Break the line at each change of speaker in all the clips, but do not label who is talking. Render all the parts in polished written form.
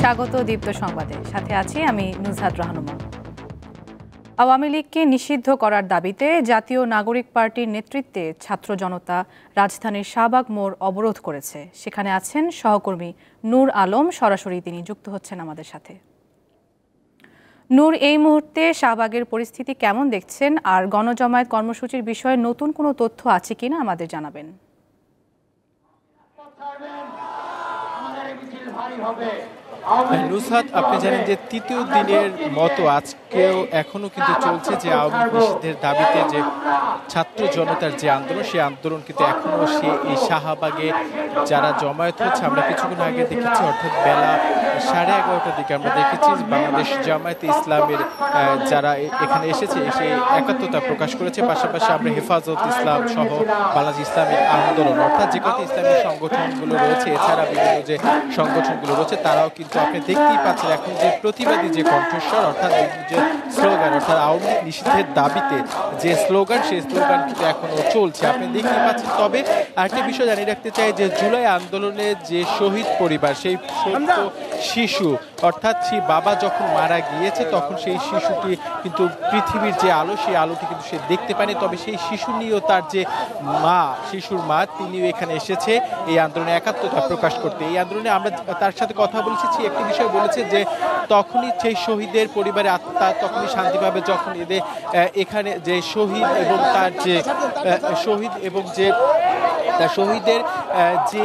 স্বাগত দীপ্ত সংবাদে, সাথে আছি আমি নুজহাত রাহনুমা। আওয়ামী লীগকে নিষিদ্ধ করার দাবিতে জাতীয় নাগরিক পার্টির নেতৃত্বে ছাত্র জনতা রাজধানীর শাহবাগ মোড় অবরোধ করেছে। সেখানে আছেন সহকর্মী নূর আলম, সরাসরি তিনি যুক্ত হচ্ছেন আমাদের সাথে। নূর, এই মুহূর্তে শাহবাগের পরিস্থিতি কেমন দেখছেন, আর গণজমায়েত কর্মসূচির বিষয়ে নতুন কোনো তথ্য আছে কিনা আমাদের জানাবেন।
নুসহাত, আপনি জানেন যে তৃতীয় দিনের মতো আজকেও এখনো কিন্তু চলছে যে আওয়ামী লীগ নিষিদ্ধের দাবিতে যে ছাত্র জনতার যে আন্দোলন, সেই আন্দোলন কিন্তু এখনো এই শাহবাগে যারা জমায়েত হচ্ছে, আমরা কিছুক্ষণ আগে দেখেছি, অর্থাৎ বেলা 11:30টার দিকে আমরা দেখেছি বাংলাদেশ জামায়াতে ইসলামের যারা এখানে এসেছে এসে একাত্মতা প্রকাশ করেছে। পাশাপাশি আমরা হেফাজত ইসলাম সহ বাংলাদেশ ইসলামিক আন্দোলন, অর্থাৎ যে কত ইসলামিক সংগঠনগুলো রয়েছে, এছাড়া বিভিন্ন যে সংগঠনগুলো রয়েছে, তারাও কিন্তু আপনি দেখতেই পাচ্ছেন এখন যে প্রতিবাদী যে কণ্ঠস্বর, অর্থাৎ যে স্লোগান, অর্থাৎ আওয়ামী লীগ নিষিদ্ধের দাবিতে যে স্লোগান, সেই স্লোগান কিন্তু এখনো চলছে, আপনি দেখতেই পাচ্ছেন। তবে আরেকটি বিষয় জানিয়ে রাখতে চাই যে জুলাই আন্দোলনে যে শহীদ পরিবার, সেই শিশু, অর্থাৎ সেই বাবা যখন মারা গিয়েছে তখন সেই শিশুটি কিন্তু পৃথিবীর যে আলো, সেই আলোটি কিন্তু সে দেখতে পায়নি। তবে সেই শিশু নিয়েও তার যে মা, শিশুর মা, তিনিও এখানে এসেছে এই আন্দোলনে একাত্মতা প্রকাশ করতে। এই আন্দোলনে আমরা তার সাথে কথা বলেছি, একটি বিষয় বলেছে যে তখনই সেই শহীদের পরিবারে আত্মা তখনই শান্তি পাবে যখন এদের এখানে যে শহীদ এবং তার যে শহীদ এবং যে শহীদের যে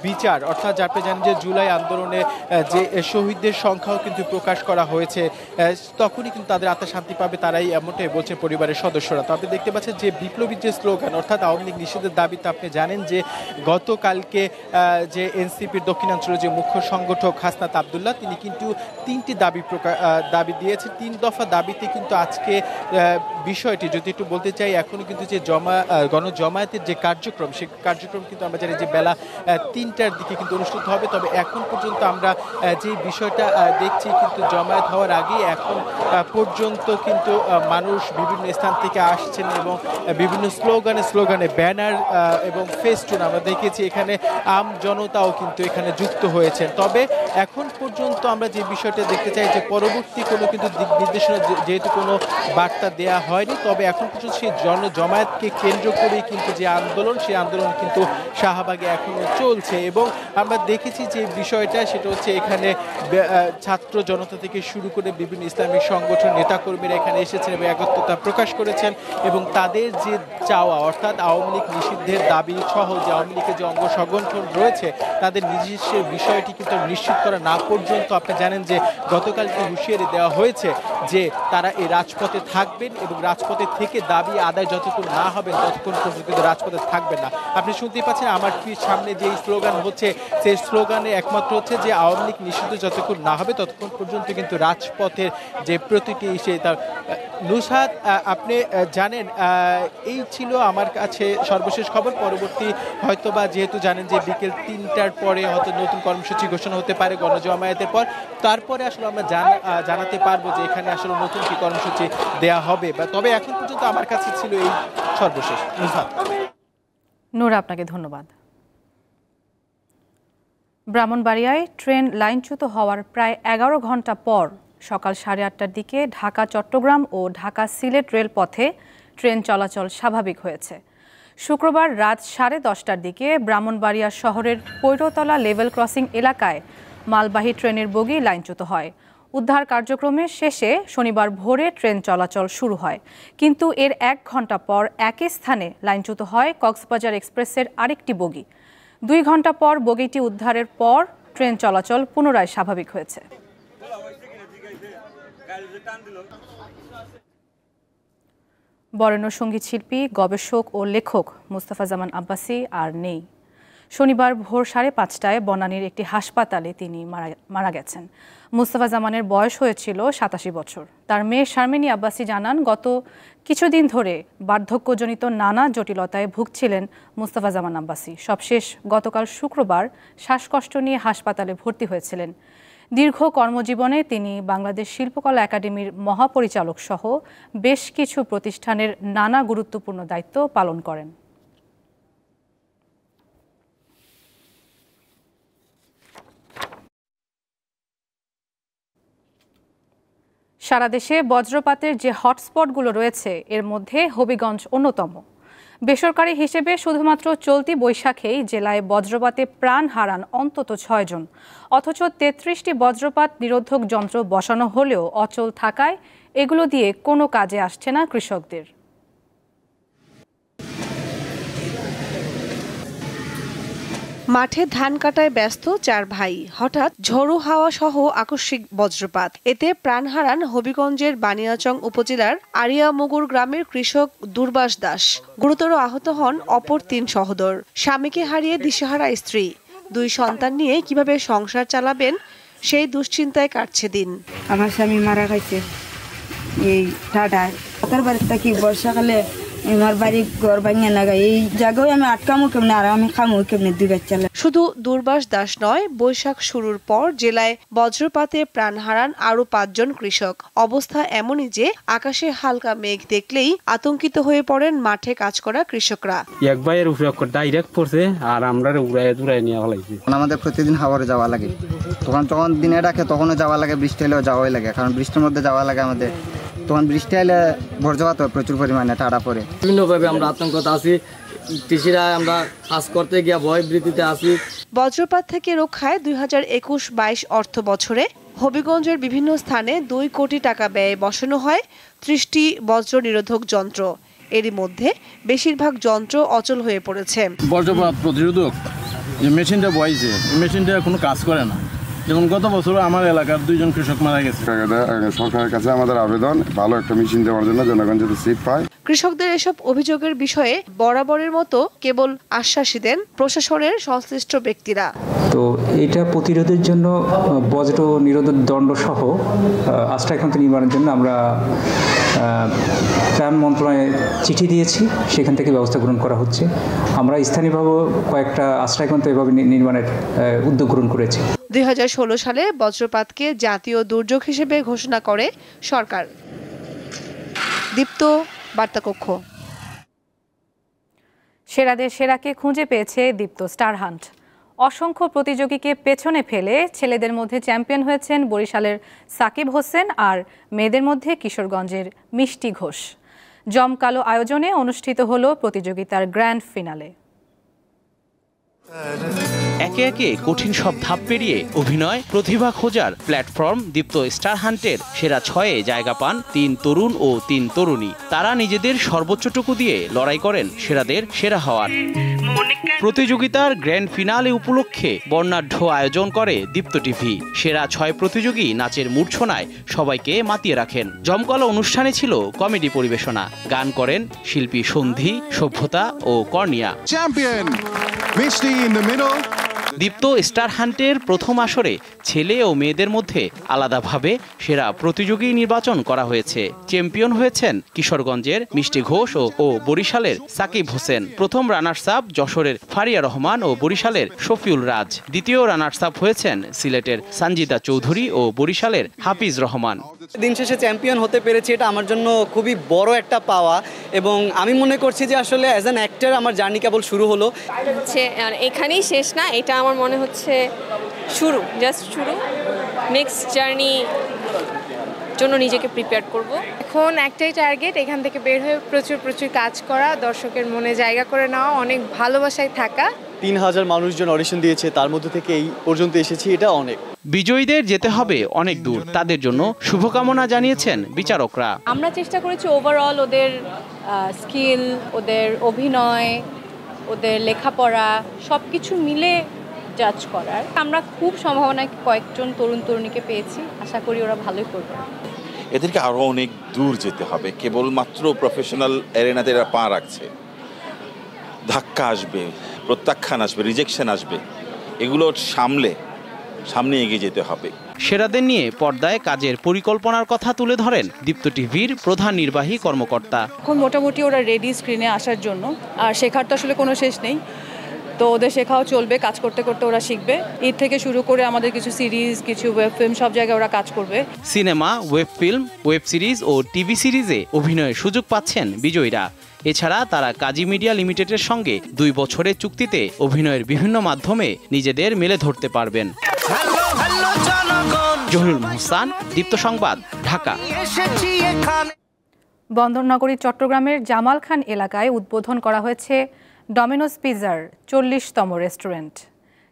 বিচার, অর্থাৎ আপনি জানেন যে জুলাই আন্দোলনে যে শহীদদের সংখ্যাও কিন্তু প্রকাশ করা হয়েছে, তখনই কিন্তু তাদের আত্মা শান্তি পাবে, তারাই এমনটাই বলছে পরিবারের সদস্যরা। তো আপনি দেখতে পাচ্ছেন যে বিপ্লবী যে স্লোগান, অর্থাৎ আওয়ামী লীগ নিষিদ্ধের দাবিতে আপনি জানেন যে গতকালকে যে এনসিপির দক্ষিণাঞ্চলের যে মুখ্য সংগঠক হাসনাত আবদুল্লাহ, তিনি কিন্তু 3টি দাবি দিয়েছে, 3 দফা দাবিতে কিন্তু আজকে বিষয়টি যদি একটু বলতে চাই, এখনো কিন্তু যে গণজমায়েতের যে কার্যক্রম, সেই কার্যক্রম কিন্তু আমরা জানি যে বেলা 3টার দিকে কিন্তু অনুষ্ঠিত হবে। তবে এখন পর্যন্ত আমরা যে বিষয়টা দেখছি, কিন্তু জমায়েত হওয়ার আগেই এখন পর্যন্ত কিন্তু মানুষ বিভিন্ন স্থান থেকে আসছেন এবং বিভিন্ন স্লোগানে ব্যানার এবং ফেস্টুন আমরা দেখেছি, এখানে আম জনতাও কিন্তু এখানে যুক্ত হয়েছেন। তবে এখন পর্যন্ত আমরা যে বিষয়টা দেখতে চাই যে পরবর্তী কোনো কিন্তু দিক নির্দেশনা যেহেতু কোনো বার্তা দেয়া হয়নি, তবে এখন পর্যন্ত সেই জমায়েতকে কেন্দ্র করে কিন্তু যে আন্দোলন, সেই আন্দোলন কিন্তু শাহবাগে এখনো চলছে। এবং আমরা দেখেছি যে বিষয়টা, সেটা হচ্ছে এখানে ছাত্র জনতা থেকে শুরু করে বিভিন্ন ইসলামিক সংগঠন নেতাকর্মীরা এখানে এসেছেন এবং একত্রতা প্রকাশ করেছেন এবং তাদের যে চাওয়া, অর্থাৎ আওয়ামী লীগ নিষিদ্ধের দাবি সহ যে আওয়ামী লীগের যে অঙ্গ সংগঠন রয়েছে তাদের নিজস্বের বিষয়টি কিন্তু নিশ্চিত করা না পর্যন্ত আপনি জানেন যে গতকালকে হুঁশিয়ারি দেওয়া হয়েছে যে তারা এই রাজপথে থাকবেন এবং রাজপথে থেকে দাবি আদায় যতক্ষণ না হবে ততক্ষণ পর্যন্ত কিন্তু রাজপথে থাকবেন না। আপনি শুনতেই পাচ্ছেন আমার সামনে যে স্লোগান হচ্ছে, সেই স্লোগানে একমাত্র হচ্ছে যে আওয়ামী লীগ নিষিদ্ধ যতক্ষণ না হবে ততক্ষণ পর্যন্ত কিন্তু রাজপথের যে প্রতিটি তার নুসহাত, আপনি জানেন এই ছিল আমার কাছে সর্বশেষ খবর। পরবর্তী হয়তোবা যেহেতু জানেন যে বিকেল 3টার পরে হয়তো নতুন কর্মসূচি ঘোষণা হতে পারে গণজমায়েতের পর, তারপরে আসলে আমরা জানাতে পারবো যে এখানে আসলে নতুন কি কর্মসূচি দেয়া হবে। তবে এখন পর্যন্ত আমার কাছে ছিল এই সর্বশেষ।
নূর, আপনাকে ধন্যবাদ। ব্রাহ্মণবাড়িয়ায় ট্রেন লাইনচ্যুত হওয়ার প্রায় 11 ঘন্টা পর সকাল 8:30টার দিকে ঢাকা চট্টগ্রাম ও ঢাকা সিলেট রেলপথে ট্রেন চলাচল স্বাভাবিক হয়েছে। শুক্রবার রাত 10:30টার দিকে ব্রাহ্মণবাড়িয়া শহরের পৈরতলা লেভেল ক্রসিং এলাকায় মালবাহী ট্রেনের বগি লাইনচ্যুত হয়। উদ্ধার কার্যক্রমের শেষে শনিবার ভোরে ট্রেন চলাচল শুরু হয়, কিন্তু এর 1 ঘন্টা পর একই স্থানে লাইনচ্যুত হয় কক্সবাজার এক্সপ্রেসের আরেকটি বগি। 2 ঘন্টা পর বগিটি উদ্ধারের পর ট্রেন চলাচল পুনরায় স্বাভাবিক হয়েছে। বরেণ্য সঙ্গীত শিল্পী, গবেষক ও লেখক মুস্তাফা জামান আব্বাসী আর নেই। শনিবার ভোর 5:30টায় বনানীর একটি হাসপাতালে তিনি মারা গেছেন। মুস্তাফা জামানের বয়স হয়েছিল 87 বছর। তার মেয়ে শারমিনী আব্বাসী জানান, গত কিছুদিন ধরে বার্ধক্যজনিত নানা জটিলতায় ভুগছিলেন মুস্তাফা জামান আব্বাসী। সবশেষ গতকাল শুক্রবার শ্বাসকষ্ট নিয়ে হাসপাতালে ভর্তি হয়েছিলেন। দীর্ঘ কর্মজীবনে তিনি বাংলাদেশ শিল্পকলা একাডেমির মহাপরিচালক সহ বেশ কিছু প্রতিষ্ঠানের নানা গুরুত্বপূর্ণ দায়িত্ব পালন করেন। সারা দেশে বজ্রপাতের যে হটস্পটগুলো রয়েছে এর মধ্যে হবিগঞ্জ অন্যতম। বেসরকারি হিসেবে শুধুমাত্র চলতি বৈশাখেই জেলায় বজ্রপাতে প্রাণ হারান অন্তত 6 জন। অথচ 33টি বজ্রপাত নিরোধক যন্ত্র বসানো হলেও অচল থাকায় এগুলো দিয়ে কোনো কাজে আসছে না কৃষকদের।
মাঠে ধান কাটায় ব্যস্ত 4 ভাই, হঠাৎ ঝোড়ো হাওয়া সহ আকস্মিক বজ্রপাত। এতে প্রাণ হারান হবিগঞ্জের বানিয়াচং উপজেলার আরিয়ামুগুর গ্রামের কৃষক দুর্বাস দাস। গুরুতর আহত হন অপর 3 সহোদর। স্বামীকে হারিয়ে দিশেহারা স্ত্রী, 2 সন্তান নিয়ে কিভাবে সংসার চালাবেন সেই দুশ্চিন্তায় কাটছে দিন।
আমার স্বামী মারা গেছে এই ঠাডায়। তার বাড়িতে কি বর্ষাকালে আমার বাড়ি ঘর ভাঙিয়ে লাগাই, এই জায়গায় আমি আটকামো কেমনে আর আমি খামো কেমনে 2 বাচ্চা।
শুধু দুর্বাস দাস নয়, বৈশাখ শুরুর পর জেলায় বজ্রপাতে প্রাণ হারান আরো 5 জন কৃষক। অবস্থা এমনই যে আকাশে হালকা মেঘ দেখলেই আতঙ্কিত হয়ে পড়েন মাঠে কাজ করা কৃষকরা।
এক ভাইয়ের উপরে ডাইরেক্ট পড়ছে আর আমরা উড়াই নিয়ে হলাইছি।
আমাদের প্রতিদিন হাওরে যাওয়া লাগে, যখন দিনে ডাকে তখনও যাওয়া লাগে, বৃষ্টি এলেও যাওয়াই লাগে, কারণ বৃষ্টির মধ্যে যাওয়া লাগে আমাদের। তখন বৃষ্টি এলে বজ্রপাত প্রচুর পরিমাণে টাড়া পড়ে।
বিভিন্নভাবে আমরা আতঙ্কতে আছি, কৃষিরা আমরা কাজ করতে গিয়ে ভয় ভীতিতে আছি।
বজ্রপাত থেকে রক্ষায় 2021-22 অর্থ বছরে হবিগঞ্জের বিভিন্ন স্থানে 2 কোটি টাকা ব্যয়ে বসানো হয় 30টি বজ্র নিরোধক যন্ত্র। এরই মধ্যে বেশিরভাগ যন্ত্র অচল হয়ে পড়েছে।
বজ্রপাত প্রতিরোধক যে মেশিনটা বইছে, মেশিনটা কোনো কাজ করে না। যেমন গত বছর আমার এলাকার 2 জন কৃষক মারা গেছে।
সরকারের কাছে আমাদের আবেদন, ভালো একটা মেশিন দেওয়ার জন্য জনগণ যাতে সিট পায়।
কৃষকদের এসব অভিযোগের বিষয়ে বরাবরের মতো কেবল আশ্বাসই দেন প্রশাসনের সংশ্লিষ্ট ব্যক্তিরা।
তো এটা প্রতিরোধের জন্য বজ্র নিরোধক দণ্ড সহ আশ্রয়কেন্দ্র নির্মাণের জন্য আমরা ত্রাণ মন্ত্রণালয়ে চিঠি দিয়েছি, সেখান থেকে ব্যবস্থা গ্রহণ করা হচ্ছে। আমরা স্থানীয়ভাবে কয়েকটা আশ্রয়কেন্দ্র এভাবে নির্মাণের উদ্যোগ গ্রহণ করেছি।
2016 সালে বজ্রপাতকে জাতীয় দুর্যোগ হিসেবে ঘোষণা করে সরকার। দীপ্ত বার্তাকক্ষ।
সেরাদের সেরাকে খুঁজে পেয়েছে দীপ্ত স্টার হান্ট। অসংখ্য প্রতিযোগীকে পেছনে ফেলে ছেলেদের মধ্যে চ্যাম্পিয়ন হয়েছেন বরিশালের সাকিব হোসেন আর মেয়েদের মধ্যে কিশোরগঞ্জের মিষ্টি ঘোষ। জমকালো আয়োজনে অনুষ্ঠিত হলো প্রতিযোগিতার গ্র্যান্ড ফিনালে।
একে একে কঠিন সব ধাপ পেরিয়ে অভিনয় প্রতিভা খোঁজার প্ল্যাটফর্ম দীপ্ত স্টার হান্টের সেরা 6-এ জায়গা পান 3 তরুণ ও 3 তরুণী। তারা নিজেদের সর্বোচ্চটুকু দিয়ে লড়াই করেন সেরাদের সেরা হওয়ার। প্রতিযোগিতার গ্র্যান্ড ফিনালে উপলক্ষে বর্ণাঢ্য আয়োজন করে দীপ্ত টিভি। সেরা 6 প্রতিযোগী নাচের মূর্ছনায় সবাইকে মাতিয়ে রাখেন। জমকালো অনুষ্ঠানে ছিল কমেডি পরিবেশনা, গান করেন শিল্পী সন্ধি, সভ্যতা ও কর্নিয়া। দীপ্ত স্টার হান্টের প্রথম আসরে ছেলে ও মেয়েদের মধ্যে আলাদাভাবে সেরা প্রতিযোগী নির্বাচন করা হয়েছে। চ্যাম্পিয়ন হয়েছেন কিশোরগঞ্জের মিষ্টি ঘোষ ও বরিশালের সাকিব হোসেন। প্রথম রানার্স আপ যশোরের ফারিয়া রহমান ও বরিশালের শফিউল রাজ। দ্বিতীয় রানার্স আপ হয়েছেন সিলেটের সঞ্জিতা চৌধুরী ও বরিশালের হাফিজ রহমান।
দিন শেষে চ্যাম্পিয়ন হতে পেরেছি, এটা আমার জন্য খুবই বড় একটা পাওয়া এবং আমি মনে করছি যে আসলে অ্যাজ অ্যান অ্যাক্টর আমার জার্নি কেবল শুরু হলো।
এখানেই শেষ না, এটা আমার মনে হচ্ছে শুরু, জাস্ট শুরু। নেক্সট জার্নি জন্য নিজেকে প্রিপেয়ার করব।
এখন একটাই টার্গেট, এখান থেকে বের হয়ে প্রচুর কাজ করা, দর্শকের মনে জায়গা করে নেওয়া, অনেক ভালোবাসায় থাকা।
3000 মানুষজন অডিশন দিয়েছে, তার মধ্যে থেকে এই পর্যন্ত এসেছি, এটা অনেক।
বিজয়ীদের যেতে হবে অনেক দূর, তাদের জন্য শুভকামনা জানিয়েছেন বিচারকরা।
আমরা চেষ্টা করেছি ওভারঅল ওদের স্কিল, ওদের অভিনয়, ওদের লেখাপড়া সব কিছু মিলে জাজ করার। আমরা খুব সম্ভাবনা কয়েকজন তরুণ তরুণীকে পেয়েছি, আশা করি ওরা ভালোই করবে।
এদেরকে আরও অনেক দূর যেতে হবে, কেবলমাত্র প্রফেশনাল এরেনাতে এরা পা রাখছে। ধাক্কা আসবে, প্রত্যাখ্যান আসবে, রিজেকশন আসবে, এগুলো সামনে এগিয়ে যেতে হবে।
সেরাদের নিয়ে পর্দায় কাজের পরিকল্পনার কথা তুলে ধরেন দীপ্ত টিভির প্রধান নির্বাহী কর্মকর্তা।
এখন মোটামুটি ওরা রেডি স্ক্রিনে আসার জন্য, আর শেখার তো আসলে কোনো শেষ নেই, তো ওদের শেখাও চলবে, কাজ করতে করতে ওরা শিখবে। ঈদ থেকে শুরু করে আমাদের কিছু সিরিজ, কিছু ওয়েব ফিল্ম, সব জায়গায় ওরা কাজ করবে।
Cinema, web film, web series ও টিভি সিরিজে অভিনয়ের সুযোগ পাচ্ছেন বিজয়ীরা। এছাড়া তারা কাজী মিডিয়া লিমিটেডের সঙ্গে 2 বছরের চুক্তিতে অভিনয়ের বিভিন্ন মাধ্যমে নিজেদের মেলে ধরতে পারবেন। জহিরুল মোহসান, দীপ্ত সংবাদ, ঢাকা।
বন্দরনগরী চট্টগ্রামের জামাল খান এলাকায় উদ্বোধন করা হয়েছে ডমিনোজ পিৎজার 40তম রেস্টুরেন্ট।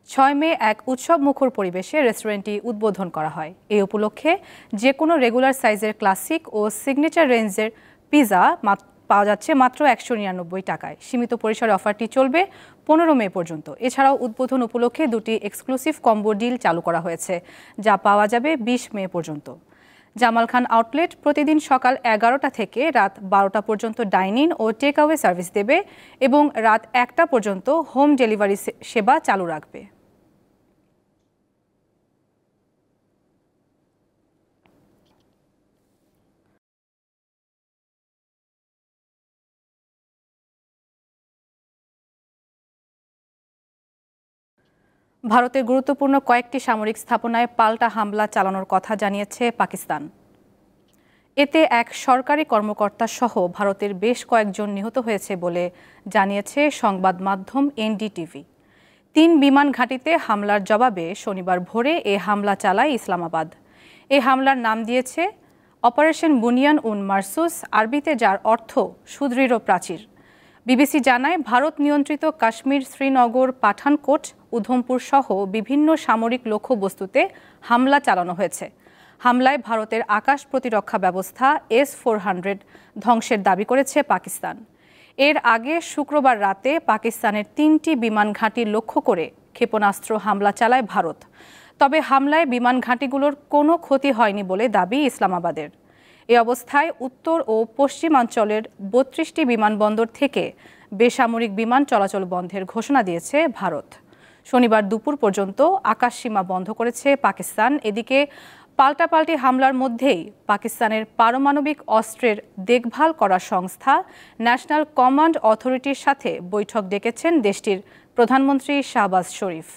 6 মে এক উৎসব মুখর পরিবেশে রেস্টুরেন্টটি উদ্বোধন করা হয়। এই উপলক্ষে যে কোনো রেগুলার সাইজের ক্লাসিক ও সিগনেচার রেঞ্জের পিৎজা পাওয়া যাচ্ছে মাত্র 199 টাকায়। সীমিত পরিসরে অফারটি চলবে 15 মে পর্যন্ত। এছাড়াও উদ্বোধন উপলক্ষে 2টি এক্সক্লুসিভ কম্বো ডিল চালু করা হয়েছে, যা পাওয়া যাবে 20 মে পর্যন্ত। জামাল খান আউটলেট প্রতিদিন সকাল 11টা থেকে রাত 12টা পর্যন্ত ডাইনিং ও টেক অ্যাওয়ে সার্ভিস দেবে এবং রাত 1টা পর্যন্ত হোম ডেলিভারি সেবা চালু রাখবে। ভারতের গুরুত্বপূর্ণ কয়েকটি সামরিক স্থাপনায় পাল্টা হামলা চালানোর কথা জানিয়েছে পাকিস্তান। এতে এক সরকারি কর্মকর্তা সহ ভারতের বেশ কয়েকজন নিহত হয়েছে বলে জানিয়েছে সংবাদ মাধ্যম এনডিটিভি। 3 বিমান ঘাঁটিতে হামলার জবাবে শনিবার ভোরে এ হামলা চালায় ইসলামাবাদ। এই হামলার নাম দিয়েছে অপারেশন বুনিয়ান উন মারসুস, আরবিতে যার অর্থ সুদৃঢ় প্রাচীর। বিবিসি জানায়, ভারত নিয়ন্ত্রিত কাশ্মীর, শ্রীনগর, পাঠানকোট, উধমপুর সহ বিভিন্ন সামরিক লক্ষ্যবস্তুতে হামলা চালানো হয়েছে। হামলায় ভারতের আকাশ প্রতিরক্ষা ব্যবস্থা S-400 ধ্বংসের দাবি করেছে পাকিস্তান। এর আগে শুক্রবার রাতে পাকিস্তানের 3টি বিমান ঘাঁটি লক্ষ্য করে ক্ষেপণাস্ত্র হামলা চালায় ভারত। তবে হামলায় বিমান ঘাঁটিগুলোর কোনো ক্ষতি হয়নি বলে দাবি ইসলামাবাদের। এ অবস্থায় উত্তর ও পশ্চিমাঞ্চলের 32টি বিমানবন্দর থেকে বেসামরিক বিমান চলাচল বন্ধের ঘোষণা দিয়েছে ভারত। শনিবার দুপুর পর্যন্ত আকাশসীমা বন্ধ করেছে পাকিস্তান। এদিকে পাল্টাপাল্টি হামলার মধ্যেই পাকিস্তানের পারমাণবিক অস্ত্রের দেখভাল করা সংস্থা ন্যাশনাল কমান্ড অথরিটির সাথে বৈঠক ডেকেছেন দেশটির প্রধানমন্ত্রী শাহবাজ শরীফ।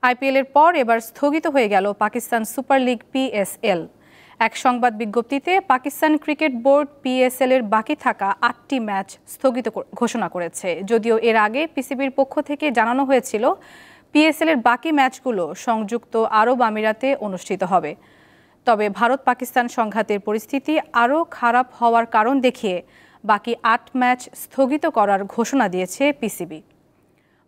আইপিএলের পর এবার স্থগিত হয়ে গেল পাকিস্তান সুপার লিগ PSL। এক সংবাদ বিজ্ঞপ্তিতে পাকিস্তান ক্রিকেট বোর্ড PSL এর বাকি থাকা 8টি ম্যাচ স্থগিত ঘোষণা করেছে। যদিও এর আগে পিসিবির পক্ষ থেকে জানানো হয়েছিল PSL এর বাকি ম্যাচগুলো সংযুক্ত আরব আমিরাতে অনুষ্ঠিত হবে। তবে ভারত পাকিস্তান সংঘাতের পরিস্থিতি আরও খারাপ হওয়ার কারণ দেখিয়ে বাকি 8 ম্যাচ স্থগিত করার ঘোষণা দিয়েছে পিসিবি।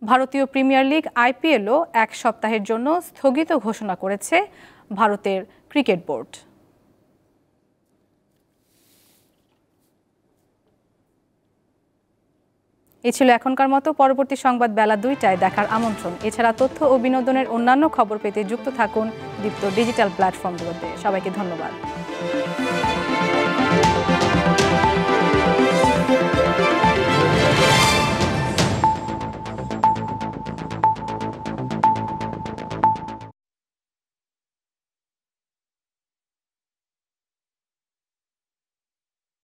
ভারতীয় প্রিমিয়ার লিগ IPLও 1 সপ্তাহের জন্য স্থগিত ঘোষণা করেছে ভারতের ক্রিকেট বোর্ড। এ ছিল এখনকার মতো। পরবর্তী সংবাদ বেলা 2টায় দেখার আমন্ত্রণ। এছাড়া তথ্য ও বিনোদনের অন্যান্য খবর পেতে যুক্ত থাকুন দীপ্ত ডিজিটাল প্ল্যাটফর্মগুলোতে। সবাইকে ধন্যবাদ।